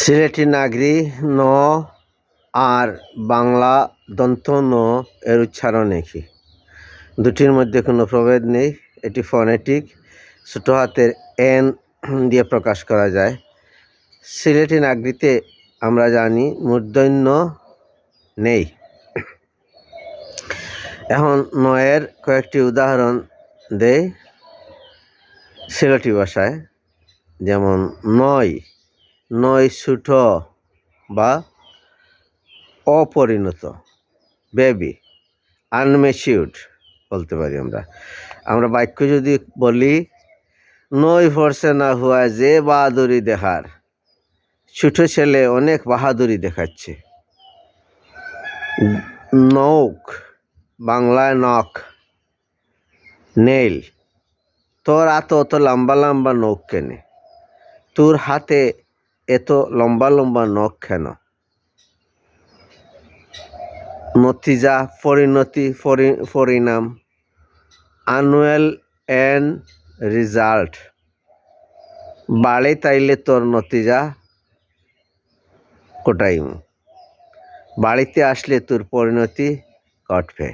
সিলেটি নাগরি ন আর বাংলা দন্ত ন এর উচ্চারণ একই। দুটির মধ্যে কোনো প্রভেদ নেই। এটি ফনেটিক, ছোট হাতের এন দিয়ে প্রকাশ করা যায়। সিলেটি নাগরিতে আমরা জানি মূর্ধন্য নেই। এখন নয়ের কয়েকটি উদাহরণ দেই সিলেটি ভাষায়। যেমন নয়, নয় ছোট বা অপরিণত, বেবি, আনম্যাচিউরড বলতে পারি আমরা বাক্য যদি বলি নই ফরসে না হুয়া যে বাহাদুরি দেখার, ছোট ছেলে অনেক বাহাদুরি দেখাচ্ছে। নখ, বাংলায় নখ, নেইল, তোর হাতে অত লম্বা লম্বা নখ কেন, তোর হাতে এত লম্বা লম্বা নখ কেন। নতিজা, পরিণতি, পরিণাম, অ্যানুয়াল এন্ড রেজাল্ট, বাড়ে তাইলে তোর নতিজা কোটাইম, বাড়িতে আসলে তোর পরিণতি ঘটবে।